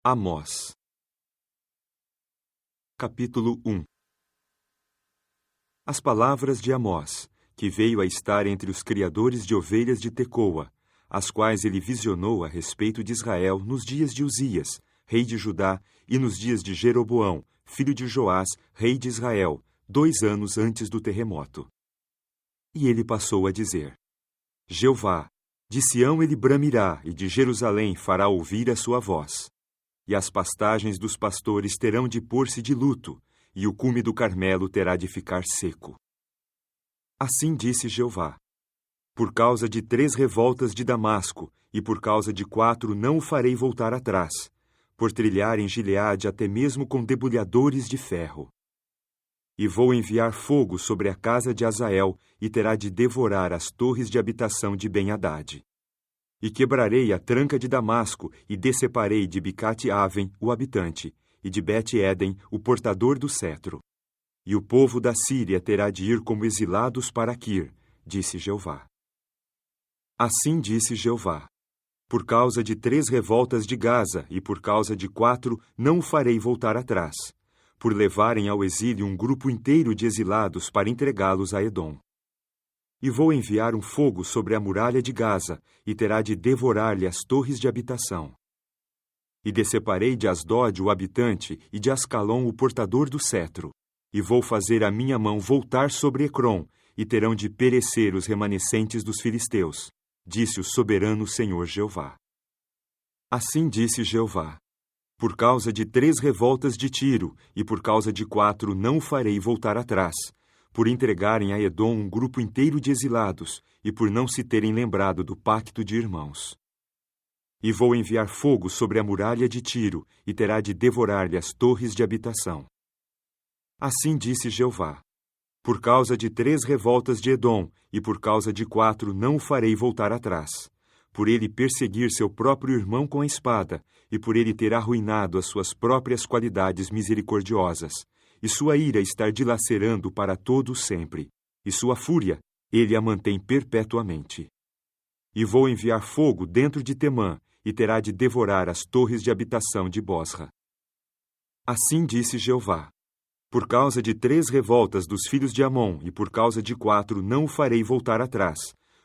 Amós. Capítulo 1. As palavras de Amós, que veio a estar entre os criadores de ovelhas de Tecoa, as quais ele visionou a respeito de Israel nos dias de Uzias, rei de Judá, e nos dias de Jeroboão, filho de Joás, rei de Israel, 2 anos antes do terremoto. E ele passou a dizer: Jeová, de Sião ele bramirá, e de Jerusalém fará ouvir a sua voz. E as pastagens dos pastores terão de pôr-se de luto, e o cume do Carmelo terá de ficar seco. Assim disse Jeová: por causa de 3 revoltas de Damasco, e por causa de 4 não o farei voltar atrás, por trilhar em Gileade até mesmo com debulhadores de ferro. E vou enviar fogo sobre a casa de Azael, e terá de devorar as torres de habitação de Ben-Hadad. E quebrarei a tranca de Damasco, e deceparei de Bicate-Aven o habitante, e de Bet-Eden o portador do cetro. E o povo da Síria terá de ir como exilados para Quir, disse Jeová. Assim disse Jeová: por causa de 3 revoltas de Gaza, e por causa de 4 não o farei voltar atrás, por levarem ao exílio um grupo inteiro de exilados para entregá-los a Edom. E vou enviar um fogo sobre a muralha de Gaza, e terá de devorar-lhe as torres de habitação. E deceparei de Asdod o habitante, e de Ascalon o portador do cetro, e vou fazer a minha mão voltar sobre Ecrom, e terão de perecer os remanescentes dos filisteus, disse o soberano Senhor Jeová. Assim disse Jeová: por causa de 3 revoltas de Tiro, e por causa de 4 não o farei voltar atrás, por entregarem a Edom um grupo inteiro de exilados, e por não se terem lembrado do pacto de irmãos. E vou enviar fogo sobre a muralha de Tiro, e terá de devorar-lhe as torres de habitação. Assim disse Jeová: por causa de 3 revoltas de Edom, e por causa de 4 não o farei voltar atrás, por ele perseguir seu próprio irmão com a espada, e por ele ter arruinado as suas próprias qualidades misericordiosas, e sua ira estar dilacerando para todo sempre, e sua fúria ele a mantém perpetuamente. E vou enviar fogo dentro de Temã, e terá de devorar as torres de habitação de Bosra. Assim disse Jeová: por causa de 3 revoltas dos filhos de Amon, e por causa de 4 não o farei voltar atrás,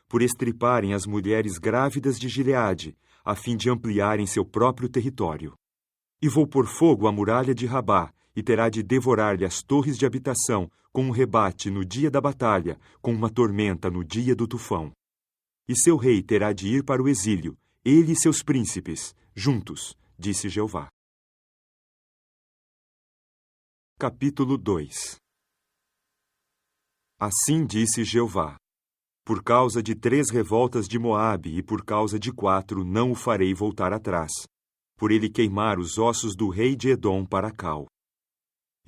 por estriparem as mulheres grávidas de Gileade, a fim de ampliarem seu próprio território. E vou pôr fogo à muralha de Rabá, e terá de devorar-lhe as torres de habitação, com um rebate no dia da batalha, com uma tormenta no dia do tufão. E seu rei terá de ir para o exílio, ele e seus príncipes, juntos, disse Jeová. Capítulo 2. Assim disse Jeová: por causa de 3 revoltas de Moabe, e por causa de 4 não o farei voltar atrás, por ele queimar os ossos do rei de Edom para Cal.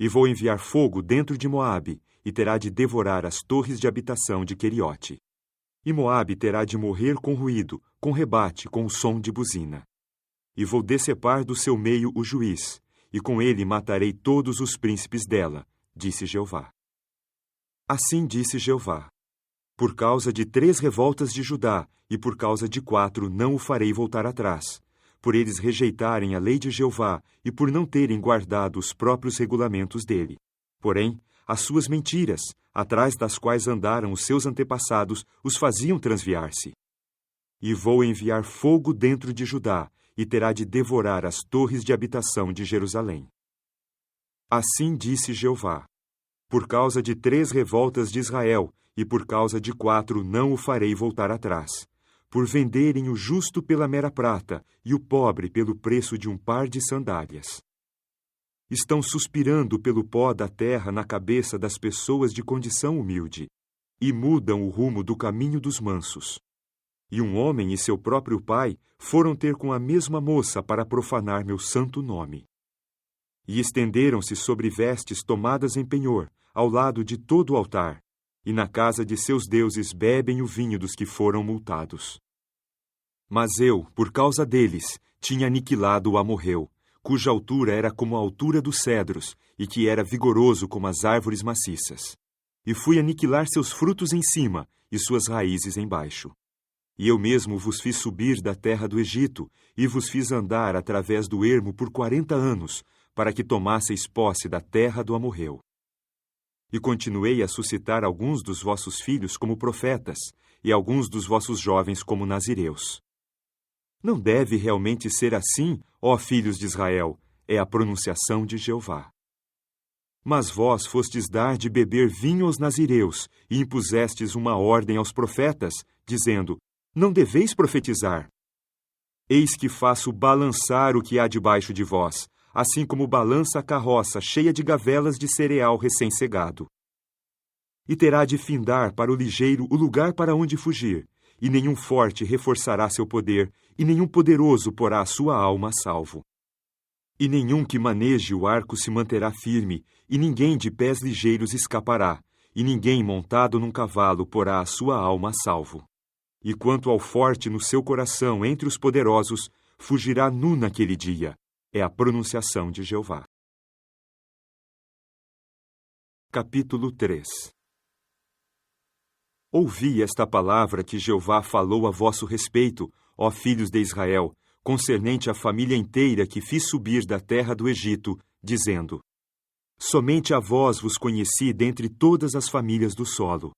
E vou enviar fogo dentro de Moabe, e terá de devorar as torres de habitação de Queriote. E Moabe terá de morrer com ruído, com rebate, com o som de buzina. E vou decepar do seu meio o juiz, e com ele matarei todos os príncipes dela, disse Jeová. Assim disse Jeová: por causa de 3 revoltas de Judá, e por causa de 4 não o farei voltar atrás, por eles rejeitarem a lei de Jeová, e por não terem guardado os próprios regulamentos dele. Porém, as suas mentiras, atrás das quais andaram os seus antepassados, os faziam transviar-se. E vou enviar fogo dentro de Judá, e terá de devorar as torres de habitação de Jerusalém. Assim disse Jeová: por causa de 3 revoltas de Israel, e por causa de 4 não o farei voltar atrás, por venderem o justo pela mera prata, e o pobre pelo preço de um par de sandálias. Estão suspirando pelo pó da terra na cabeça das pessoas de condição humilde, e mudam o rumo do caminho dos mansos. E um homem e seu próprio pai foram ter com a mesma moça para profanar meu santo nome. E estenderam-se sobre vestes tomadas em penhor, ao lado de todo o altar, e na casa de seus deuses bebem o vinho dos que foram multados. Mas eu, por causa deles, tinha aniquilado o amorreu, cuja altura era como a altura dos cedros, e que era vigoroso como as árvores maciças. E fui aniquilar seus frutos em cima, e suas raízes embaixo. E eu mesmo vos fiz subir da terra do Egito, e vos fiz andar através do ermo por 40 anos, para que tomasseis posse da terra do amorreu. E continuei a suscitar alguns dos vossos filhos como profetas, e alguns dos vossos jovens como nazireus. Não deve realmente ser assim, ó filhos de Israel, é a pronunciação de Jeová. Mas vós fostes dar de beber vinho aos nazireus, e impusestes uma ordem aos profetas, dizendo, não deveis profetizar. Eis que faço balançar o que há debaixo de vós, assim como balança a carroça cheia de gavelas de cereal recém-cegado. E terá de findar para o ligeiro o lugar para onde fugir, e nenhum forte reforçará seu poder, e nenhum poderoso porá a sua alma a salvo. E nenhum que maneje o arco se manterá firme, e ninguém de pés ligeiros escapará, e ninguém montado num cavalo porá a sua alma a salvo. E quanto ao forte no seu coração entre os poderosos, fugirá nu naquele dia. É a pronunciação de Jeová. Capítulo 3. Ouvi esta palavra que Jeová falou a vosso respeito, ó filhos de Israel, concernente à família inteira que fiz subir da terra do Egito, dizendo, somente a vós vos conheci dentre todas as famílias do solo.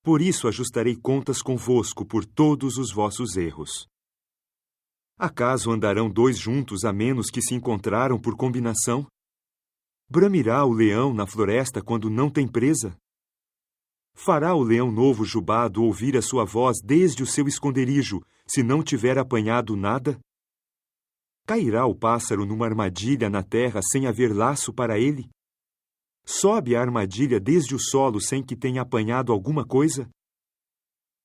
Por isso ajustarei contas convosco por todos os vossos erros. Acaso andarão dois juntos a menos que se encontraram por combinação? Bramirá o leão na floresta quando não tem presa? Fará o leão novo jubado ouvir a sua voz desde o seu esconderijo, se não tiver apanhado nada? Cairá o pássaro numa armadilha na terra sem haver laço para ele? Sobe a armadilha desde o solo sem que tenha apanhado alguma coisa?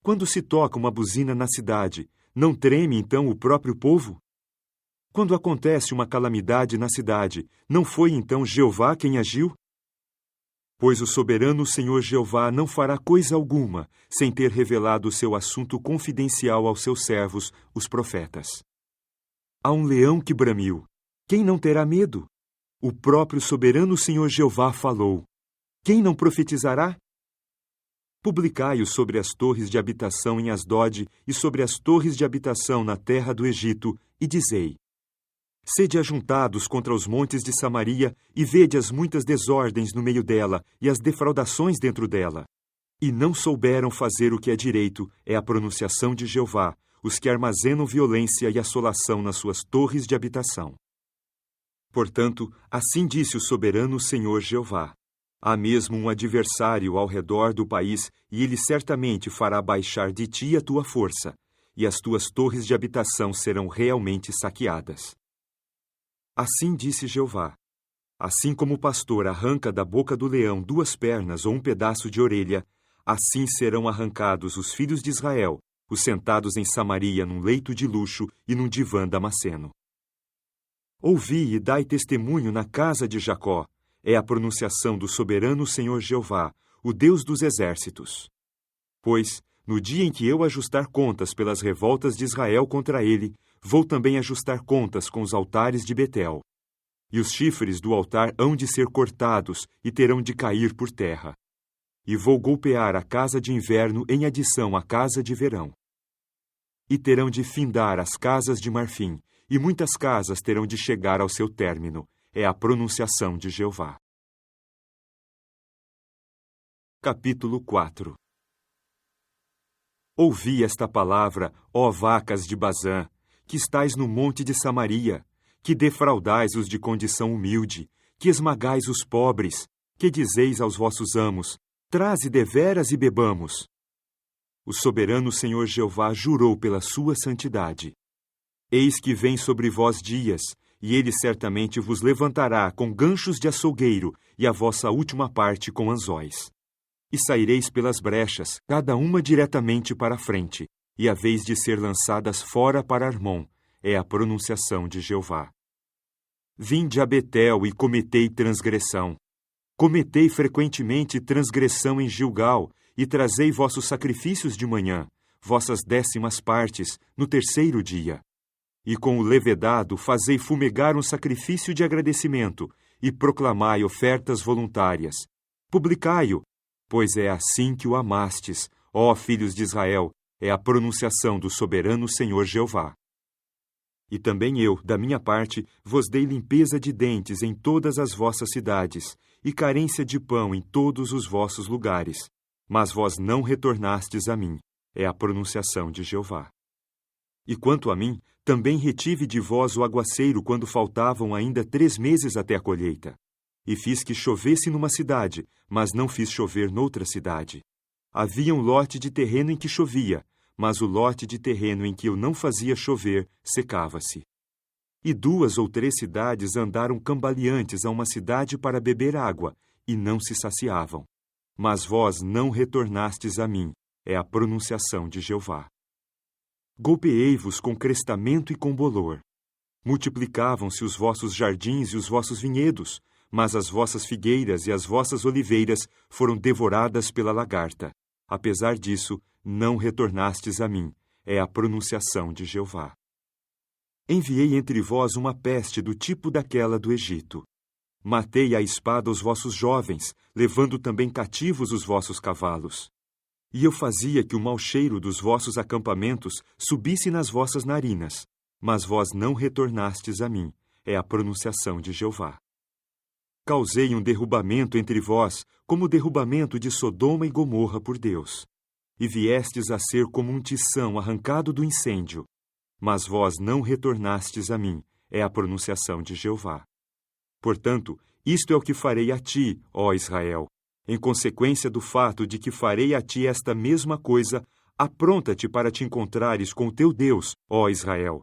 Quando se toca uma buzina na cidade, não treme então o próprio povo? Quando acontece uma calamidade na cidade, não foi então Jeová quem agiu? Pois o soberano Senhor Jeová não fará coisa alguma, sem ter revelado o seu assunto confidencial aos seus servos, os profetas. Há um leão que bramiu. Quem não terá medo? O próprio soberano Senhor Jeová falou. Quem não profetizará? Publicai-o sobre as torres de habitação em Asdode e sobre as torres de habitação na terra do Egito, e dizei, sede ajuntados contra os montes de Samaria, e vede as muitas desordens no meio dela, e as defraudações dentro dela. E não souberam fazer o que é direito, é a pronunciação de Jeová, os que armazenam violência e assolação nas suas torres de habitação. Portanto, assim disse o soberano Senhor Jeová, há mesmo um adversário ao redor do país, e ele certamente fará baixar de ti a tua força, e as tuas torres de habitação serão realmente saqueadas. Assim disse Jeová, assim como o pastor arranca da boca do leão 2 pernas ou um pedaço de orelha, assim serão arrancados os filhos de Israel, os sentados em Samaria num leito de luxo e num divã damasceno. Ouvi e dai testemunho na casa de Jacó, é a pronunciação do soberano Senhor Jeová, o Deus dos exércitos. Pois, no dia em que eu ajustar contas pelas revoltas de Israel contra ele, vou também ajustar contas com os altares de Betel. E os chifres do altar hão de ser cortados e terão de cair por terra. E vou golpear a casa de inverno em adição à casa de verão. E terão de findar as casas de marfim, e muitas casas terão de chegar ao seu término. É a pronunciação de Jeová. Capítulo 4. Ouvi esta palavra, ó vacas de Bazã, que estais no monte de Samaria, que defraudais os de condição humilde, que esmagais os pobres, que dizeis aos vossos amos, traze deveras e bebamos. O soberano Senhor Jeová jurou pela sua santidade. Eis que vem sobre vós dias, e ele certamente vos levantará com ganchos de açougueiro e a vossa última parte com anzóis. E saireis pelas brechas, cada uma diretamente para a frente, e a vez de ser lançadas fora para Armon, é a pronunciação de Jeová. Vinde a Betel e cometei transgressão. Cometei frequentemente transgressão em Gilgal, e trazei vossos sacrifícios de manhã, vossas 10ª partes, no 3º dia. E com o levedado fazei fumegar um sacrifício de agradecimento, e proclamai ofertas voluntárias. Publicai-o, pois é assim que o amastes, ó filhos de Israel, é a pronunciação do soberano Senhor Jeová. E também eu, da minha parte, vos dei limpeza de dentes em todas as vossas cidades, e carência de pão em todos os vossos lugares. Mas vós não retornastes a mim, é a pronunciação de Jeová. E quanto a mim, também retive de vós o aguaceiro quando faltavam ainda 3 meses até a colheita. E fiz que chovesse numa cidade, mas não fiz chover noutra cidade. Havia um lote de terreno em que chovia, mas o lote de terreno em que eu não fazia chover secava-se. E 2 ou 3 cidades andaram cambaleantes a uma cidade para beber água, e não se saciavam. Mas vós não retornastes a mim, é a pronunciação de Jeová. Golpeei-vos com crestamento e com bolor. Multiplicavam-se os vossos jardins e os vossos vinhedos, mas as vossas figueiras e as vossas oliveiras foram devoradas pela lagarta. Apesar disso, não retornastes a mim, é a pronunciação de Jeová. Enviei entre vós uma peste do tipo daquela do Egito. Matei à espada os vossos jovens, levando também cativos os vossos cavalos. E eu fazia que o mau cheiro dos vossos acampamentos subisse nas vossas narinas, mas vós não retornastes a mim, é a pronunciação de Jeová. Causei um derrubamento entre vós, como o derrubamento de Sodoma e Gomorra por Deus. E viestes a ser como um tição arrancado do incêndio. Mas vós não retornastes a mim, é a pronunciação de Jeová. Portanto, isto é o que farei a ti, ó Israel. Em consequência do fato de que farei a ti esta mesma coisa, apronta-te para te encontrares com o teu Deus, ó Israel.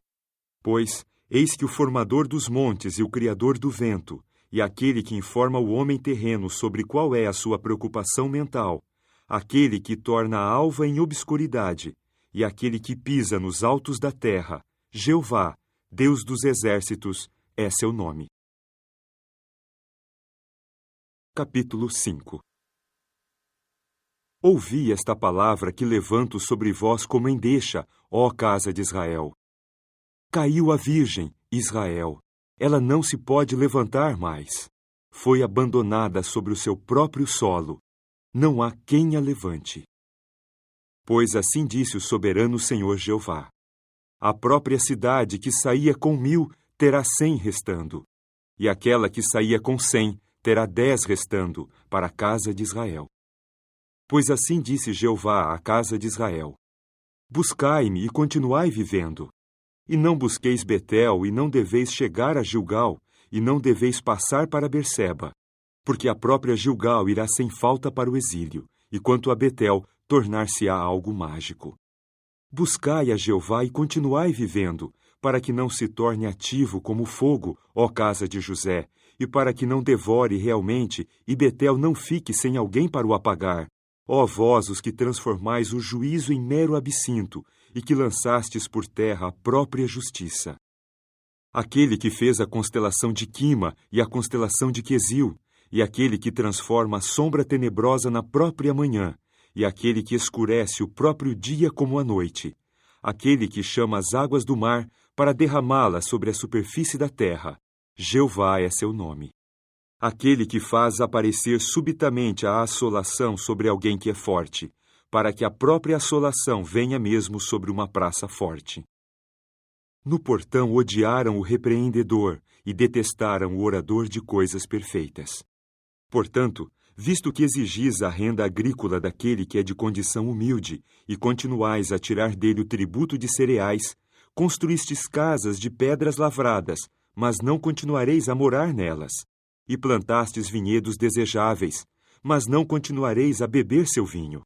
Pois, eis que o formador dos montes e o criador do vento, e aquele que informa o homem terreno sobre qual é a sua preocupação mental, aquele que torna a alva em obscuridade, e aquele que pisa nos altos da terra, Jeová, Deus dos exércitos, é seu nome. Capítulo 5. Ouvi esta palavra que levanto sobre vós como endecha, ó casa de Israel. Caiu a virgem, Israel. Ela não se pode levantar mais. Foi abandonada sobre o seu próprio solo. Não há quem a levante. Pois assim disse o soberano Senhor Jeová. A própria cidade que saía com 1000 terá 100 restando, e aquela que saía com 100 terá 10 restando para a casa de Israel. Pois assim disse Jeová à casa de Israel. Buscai-me e continuai vivendo. E não busqueis Betel, e não deveis chegar a Gilgal, e não deveis passar para Berseba, porque a própria Gilgal irá sem falta para o exílio, e quanto a Betel, tornar-se-á algo mágico. Buscai a Jeová e continuai vivendo, para que não se torne ativo como fogo, ó casa de José, e para que não devore realmente, e Betel não fique sem alguém para o apagar. Ó vós, os que transformais o juízo em mero absinto, e que lançastes por terra a própria justiça. Aquele que fez a constelação de Quima e a constelação de Quesil, e aquele que transforma a sombra tenebrosa na própria manhã, e aquele que escurece o próprio dia como a noite, aquele que chama as águas do mar para derramá-las sobre a superfície da terra, Jeová é seu nome. Aquele que faz aparecer subitamente a assolação sobre alguém que é forte, para que a própria assolação venha mesmo sobre uma praça forte. No portão odiaram o repreendedor e detestaram o orador de coisas perfeitas. Portanto, visto que exigis a renda agrícola daquele que é de condição humilde e continuais a tirar dele o tributo de cereais, construístes casas de pedras lavradas, mas não continuareis a morar nelas, e plantastes vinhedos desejáveis, mas não continuareis a beber seu vinho.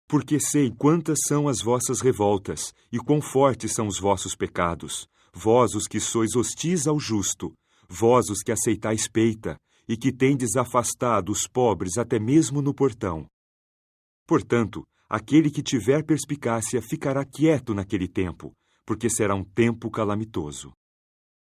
Porque sei quantas são as vossas revoltas, e quão fortes são os vossos pecados, vós os que sois hostis ao justo, vós os que aceitais peita, e que tendes afastado os pobres até mesmo no portão. Portanto, aquele que tiver perspicácia ficará quieto naquele tempo, porque será um tempo calamitoso.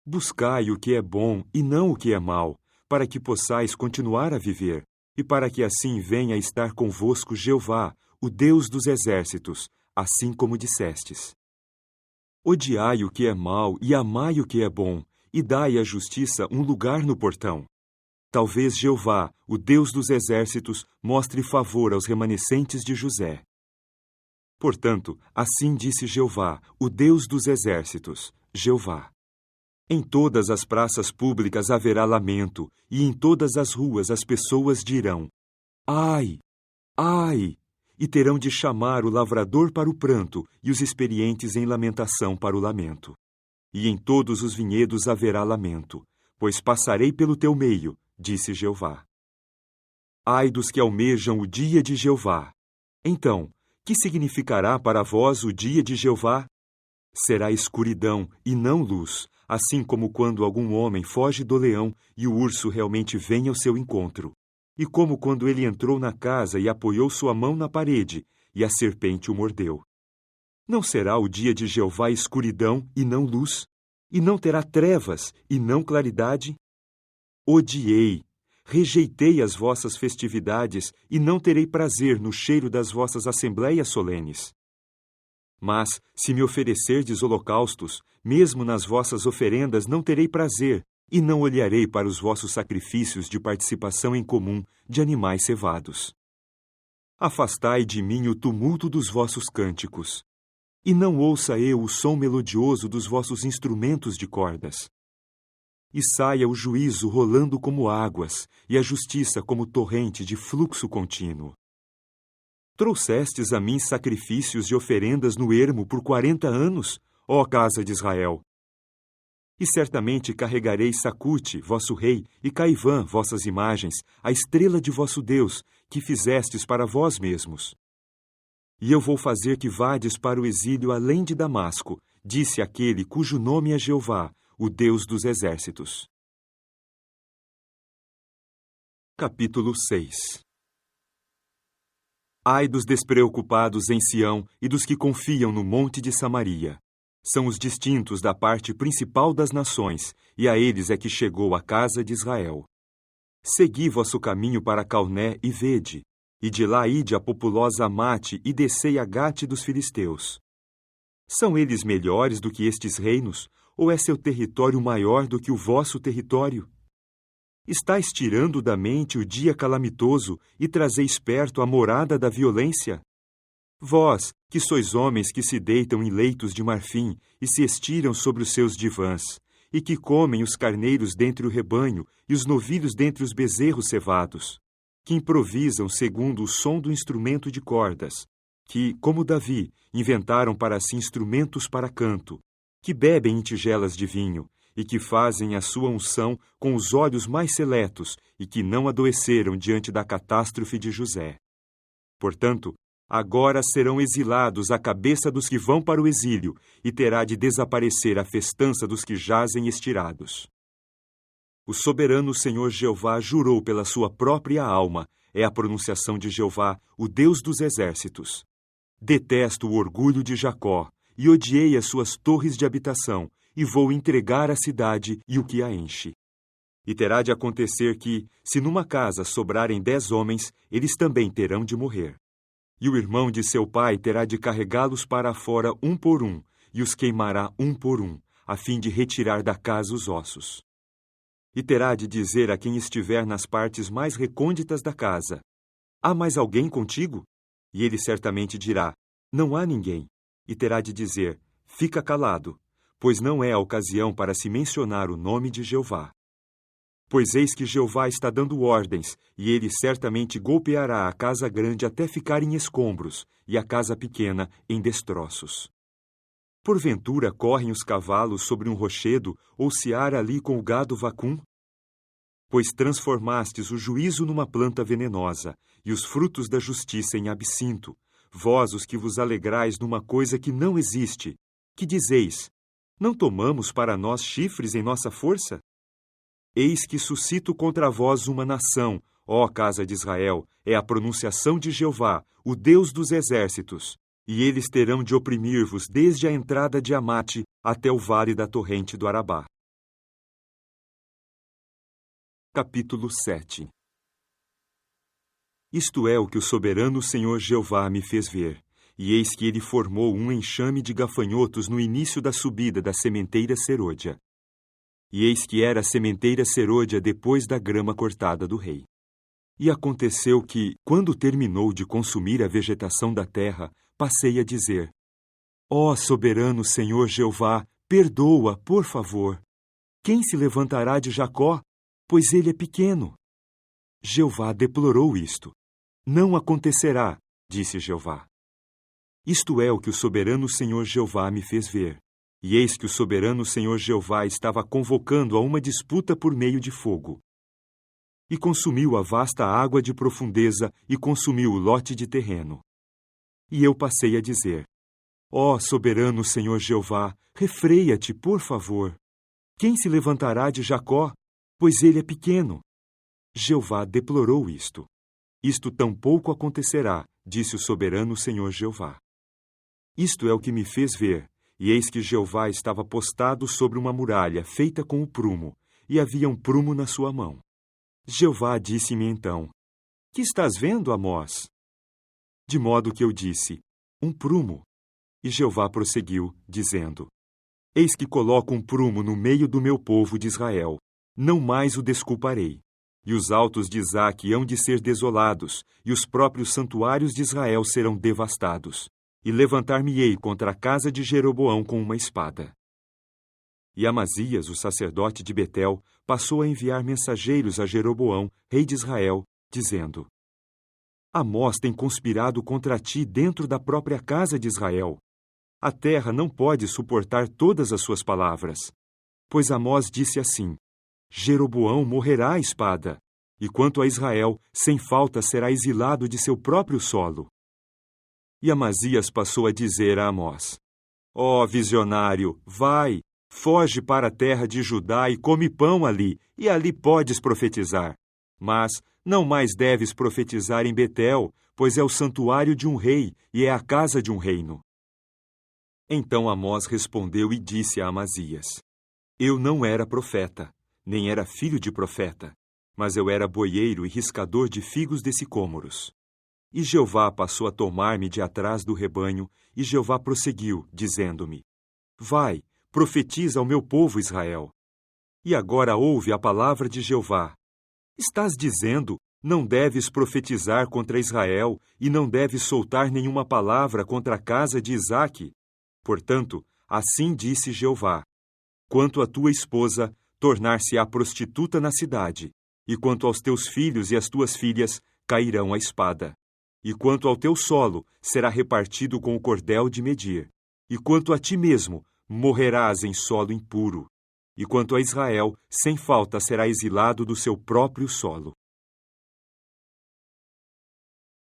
Buscai o que é bom e não o que é mau, para que possais continuar a viver, e para que assim venha a estar convosco Jeová, o Deus dos exércitos, assim como dissestes. Odiai o que é mau e amai o que é bom, e dai à justiça um lugar no portão. Talvez Jeová, o Deus dos exércitos, mostre favor aos remanescentes de José. Portanto, assim disse Jeová, o Deus dos exércitos, Jeová. Em todas as praças públicas haverá lamento, e em todas as ruas as pessoas dirão: ai, ai! E terão de chamar o lavrador para o pranto e os experientes em lamentação para o lamento. E em todos os vinhedos haverá lamento, pois passarei pelo teu meio, disse Jeová. Ai dos que almejam o dia de Jeová! Então, que significará para vós o dia de Jeová? Será escuridão e não luz, assim como quando algum homem foge do leão e o urso realmente vem ao seu encontro. E como quando ele entrou na casa e apoiou sua mão na parede, e a serpente o mordeu. Não será o dia de Jeová escuridão e não luz? E não terá trevas e não claridade? Odiei, rejeitei as vossas festividades e não terei prazer no cheiro das vossas assembléias solenes. Mas, se me oferecerdes holocaustos, mesmo nas vossas oferendas não terei prazer, e não olharei para os vossos sacrifícios de participação em comum de animais cevados. Afastai de mim o tumulto dos vossos cânticos, e não ouça eu o som melodioso dos vossos instrumentos de cordas. E saia o juízo rolando como águas, e a justiça como torrente de fluxo contínuo. Trouxestes a mim sacrifícios e oferendas no ermo por 40 anos, ó casa de Israel. E certamente carregarei Sacute, vosso rei, e Caivã, vossas imagens, a estrela de vosso Deus, que fizestes para vós mesmos. E eu vou fazer que vades para o exílio além de Damasco, disse aquele cujo nome é Jeová, o Deus dos exércitos. Capítulo 6. Ai dos despreocupados em Sião e dos que confiam no monte de Samaria. São os distintos da parte principal das nações, e a eles é que chegou a casa de Israel. Segui vosso caminho para Calné e vede, e de lá ide a populosa Amate e descei a Gate dos filisteus. São eles melhores do que estes reinos, ou é seu território maior do que o vosso território? Estais tirando da mente o dia calamitoso e trazeis perto a morada da violência? Vós, que sois homens que se deitam em leitos de marfim e se estiram sobre os seus divãs, e que comem os carneiros dentre o rebanho e os novilhos dentre os bezerros cevados, que improvisam segundo o som do instrumento de cordas, que, como Davi, inventaram para si instrumentos para canto, que bebem em tigelas de vinho, e que fazem a sua unção com os olhos mais seletos, e que não adoeceram diante da catástrofe de José. Portanto, agora serão exilados a cabeça dos que vão para o exílio, e terá de desaparecer a festança dos que jazem estirados. O soberano Senhor Jeová jurou pela sua própria alma, é a pronunciação de Jeová, o Deus dos exércitos. Detesto o orgulho de Jacó, e odiei as suas torres de habitação, e vou entregar a cidade e o que a enche. E terá de acontecer que, se numa casa sobrarem 10 homens, eles também terão de morrer. E o irmão de seu pai terá de carregá-los para fora um por um, e os queimará um por um, a fim de retirar da casa os ossos. E terá de dizer a quem estiver nas partes mais recônditas da casa: há mais alguém contigo? E ele certamente dirá: não há ninguém. E terá de dizer: fica calado, pois não é a ocasião para se mencionar o nome de Jeová. Pois eis que Jeová está dando ordens, e ele certamente golpeará a casa grande até ficar em escombros, e a casa pequena em destroços. Porventura correm os cavalos sobre um rochedo, ou se ara ali com o gado vacum? Pois transformastes o juízo numa planta venenosa, e os frutos da justiça em absinto, vós os que vos alegrais numa coisa que não existe, que dizeis: não tomamos para nós chifres em nossa força? Eis que suscito contra vós uma nação, ó casa de Israel, é a pronunciação de Jeová, o Deus dos exércitos, e eles terão de oprimir-vos desde a entrada de Amate até o vale da torrente do Arabá. Capítulo 7. Isto é o que o soberano Senhor Jeová me fez ver, e eis que ele formou um enxame de gafanhotos no início da subida da sementeira Serôdia. E eis que era a sementeira Serôdia depois da grama cortada do rei. E aconteceu que, quando terminou de consumir a vegetação da terra, passei a dizer: ó soberano Senhor Jeová, perdoa, por favor. Quem se levantará de Jacó? Pois ele é pequeno. Jeová deplorou isto. Não acontecerá, disse Jeová. Isto é o que o soberano Senhor Jeová me fez ver. E eis que o soberano Senhor Jeová estava convocando a uma disputa por meio de fogo. E consumiu a vasta água de profundeza e consumiu o lote de terreno. E eu passei a dizer: Ó soberano Senhor Jeová, refreia-te, por favor. Quem se levantará de Jacó? Pois ele é pequeno. Jeová deplorou isto. Isto tampouco acontecerá, disse o soberano Senhor Jeová. Isto é o que me fez ver, e eis que Jeová estava postado sobre uma muralha feita com o prumo, e havia um prumo na sua mão. Jeová disse-me então: Que estás vendo, Amós? De modo que eu disse: Um prumo. E Jeová prosseguiu, dizendo: Eis que coloco um prumo no meio do meu povo de Israel. Não mais o desculparei. E os altos de Isaque hão de ser desolados, e os próprios santuários de Israel serão devastados. E levantar-me-ei contra a casa de Jeroboão com uma espada. E Amazias, o sacerdote de Betel, passou a enviar mensageiros a Jeroboão, rei de Israel, dizendo: Amós tem conspirado contra ti dentro da própria casa de Israel. A terra não pode suportar todas as suas palavras. Pois Amós disse assim: Jeroboão morrerá à espada, e quanto a Israel, sem falta será exilado de seu próprio solo. E Amazias passou a dizer a Amós: Ó visionário, vai, foge para a terra de Judá e come pão ali, e ali podes profetizar. Mas não mais deves profetizar em Betel, pois é o santuário de um rei e é a casa de um reino. Então Amós respondeu e disse a Amazias: Eu não era profeta, nem era filho de profeta, mas eu era boieiro e riscador de figos de sicômoros. E Jeová passou a tomar-me de atrás do rebanho, e Jeová prosseguiu, dizendo-me: Vai, profetiza ao meu povo Israel. E agora ouve a palavra de Jeová. Estás dizendo: Não deves profetizar contra Israel, e não deves soltar nenhuma palavra contra a casa de Isaque. Portanto, assim disse Jeová: Quanto à tua esposa, tornar-se-á prostituta na cidade, e quanto aos teus filhos e às tuas filhas, cairão a espada. E quanto ao teu solo, será repartido com o cordel de medir. E quanto a ti mesmo, morrerás em solo impuro. E quanto a Israel, sem falta será exilado do seu próprio solo.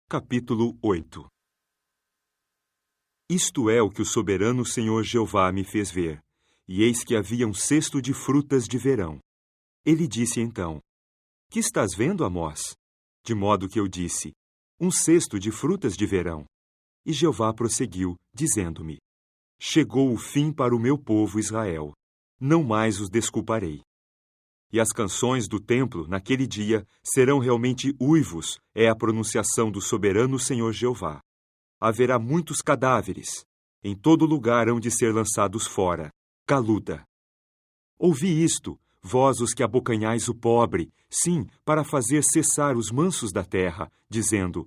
Capítulo 8. Isto é o que o soberano Senhor Jeová me fez ver, e eis que havia um cesto de frutas de verão. Ele disse então: Que estás vendo, Amós? De modo que eu disse: Um cesto de frutas de verão. E Jeová prosseguiu, dizendo-me: Chegou o fim para o meu povo Israel. Não mais os desculparei. E as canções do templo, naquele dia, serão realmente uivos, é a pronunciação do soberano Senhor Jeová. Haverá muitos cadáveres. Em todo lugar hão de ser lançados fora. Caluda. Ouvi isto, vós os que abocanhais o pobre, sim, para fazer cessar os mansos da terra, dizendo: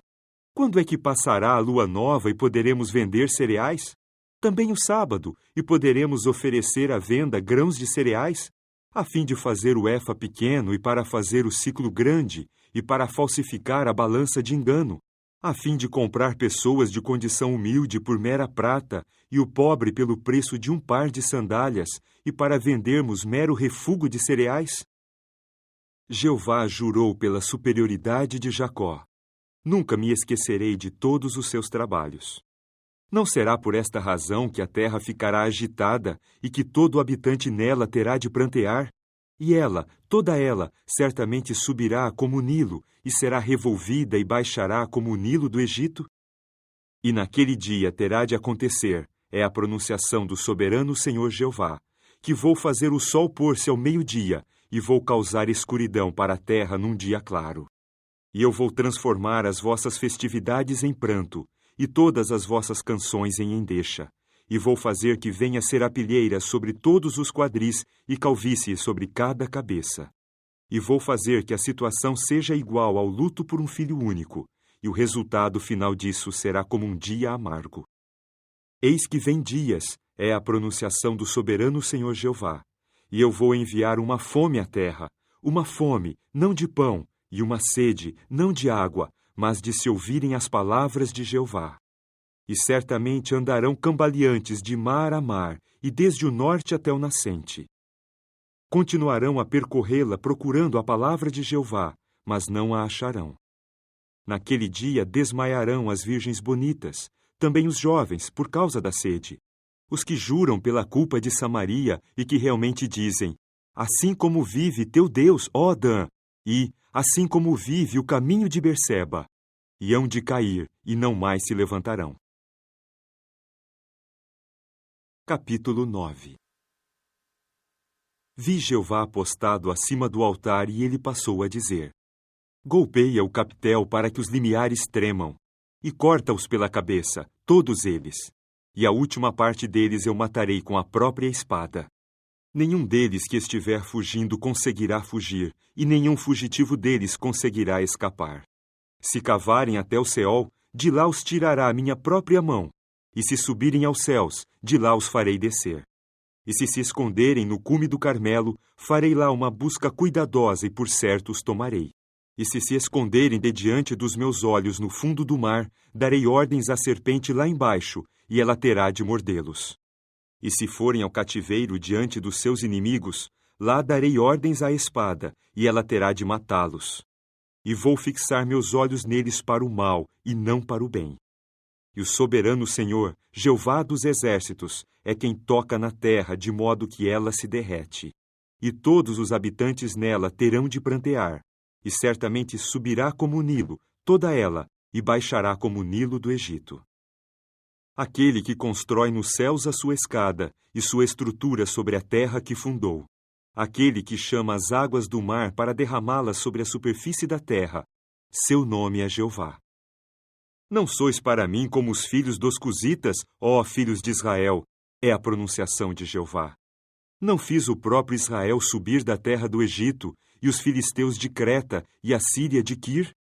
Quando é que passará a lua nova e poderemos vender cereais? Também o sábado, e poderemos oferecer à venda grãos de cereais? A fim de fazer o efa pequeno e para fazer o ciclo grande, e para falsificar a balança de engano, a fim de comprar pessoas de condição humilde por mera prata, e o pobre pelo preço de um par de sandálias, e para vendermos mero refúgio de cereais? Jeová jurou pela superioridade de Jacó: Nunca me esquecerei de todos os seus trabalhos. Não será por esta razão que a terra ficará agitada e que todo habitante nela terá de prantear? E ela, toda ela, certamente subirá como o Nilo, e será revolvida e baixará como o Nilo do Egito? E naquele dia terá de acontecer, é a pronunciação do soberano Senhor Jeová, que vou fazer o sol pôr-se ao meio-dia, e vou causar escuridão para a terra num dia claro. E eu vou transformar as vossas festividades em pranto, e todas as vossas canções em endecha, e vou fazer que venha serapilheira sobre todos os quadris e calvície sobre cada cabeça. E vou fazer que a situação seja igual ao luto por um filho único, e o resultado final disso será como um dia amargo. Eis que vem dias, é a pronunciação do soberano Senhor Jeová, E eu vou enviar uma fome à terra, uma fome, não de pão, e uma sede, não de água, mas de se ouvirem as palavras de Jeová. E certamente andarão cambaleantes de mar a mar, e desde o norte até o nascente. Continuarão a percorrê-la procurando a palavra de Jeová, mas não a acharão. Naquele dia desmaiarão as virgens bonitas, também os jovens, por causa da sede. Os que juram pela culpa de Samaria e que realmente dizem: assim como vive teu Deus, ó Dan, e assim como vive o caminho de Berseba, e hão de cair e não mais se levantarão. Capítulo 9. Vi Jeová postado acima do altar e ele passou a dizer: golpeia o capitel para que os limiares tremam, e corta-os pela cabeça, todos eles. E a última parte deles eu matarei com a própria espada. Nenhum deles que estiver fugindo conseguirá fugir, e nenhum fugitivo deles conseguirá escapar. Se cavarem até o Seol, de lá os tirará a minha própria mão, e se subirem aos céus, de lá os farei descer. E se esconderem no cume do Carmelo, farei lá uma busca cuidadosa e por certo os tomarei. E se esconderem de diante dos meus olhos no fundo do mar, darei ordens à serpente lá embaixo, e ela terá de mordê-los. E se forem ao cativeiro diante dos seus inimigos, lá darei ordens à espada, e ela terá de matá-los. E vou fixar meus olhos neles para o mal, e não para o bem. E o soberano Senhor, Jeová dos exércitos, é quem toca na terra de modo que ela se derrete. E todos os habitantes nela terão de prantear, e certamente subirá como o Nilo, toda ela, e baixará como o Nilo do Egito. Aquele que constrói nos céus a sua escada e sua estrutura sobre a terra que fundou. Aquele que chama as águas do mar para derramá-las sobre a superfície da terra. Seu nome é Jeová. Não sois para mim como os filhos dos cuzitas, ó filhos de Israel, é a pronunciação de Jeová. Não fiz o próprio Israel subir da terra do Egito, e os filisteus de Creta e a Síria de Quir?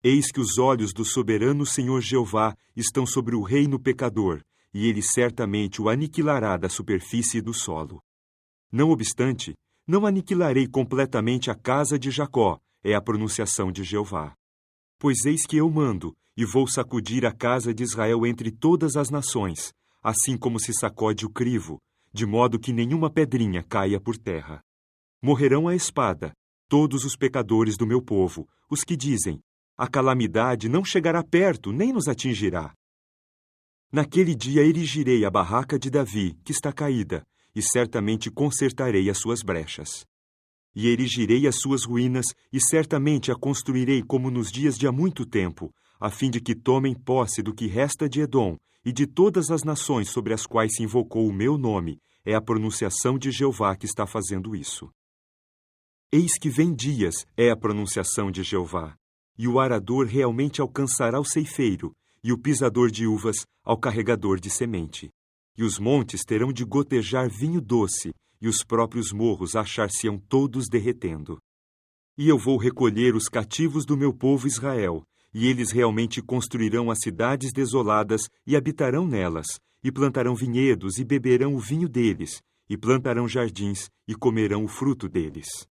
Eis que os olhos do soberano Senhor Jeová estão sobre o reino pecador, e ele certamente o aniquilará da superfície do solo. Não obstante, não aniquilarei completamente a casa de Jacó, é a pronunciação de Jeová. Pois eis que eu mando, e vou sacudir a casa de Israel entre todas as nações, assim como se sacode o crivo, de modo que nenhuma pedrinha caia por terra. Morrerão à espada, todos os pecadores do meu povo, os que dizem: a calamidade não chegará perto, nem nos atingirá. Naquele dia erigirei a barraca de Davi, que está caída, e certamente consertarei as suas brechas. E erigirei as suas ruínas, e certamente a construirei como nos dias de há muito tempo, a fim de que tomem posse do que resta de Edom, e de todas as nações sobre as quais se invocou o meu nome. É a pronunciação de Jeová que está fazendo isso. Eis que vem dias, é a pronunciação de Jeová, e o arador realmente alcançará o ceifeiro, e o pisador de uvas ao carregador de semente. E os montes terão de gotejar vinho doce, e os próprios morros achar-se-ão todos derretendo. E eu vou recolher os cativos do meu povo Israel, e eles realmente construirão as cidades desoladas e habitarão nelas, e plantarão vinhedos e beberão o vinho deles, e plantarão jardins e comerão o fruto deles.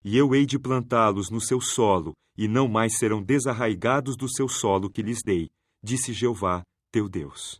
E eu hei de plantá-los no seu solo, e não mais serão desarraigados do seu solo que lhes dei, disse Jeová, teu Deus.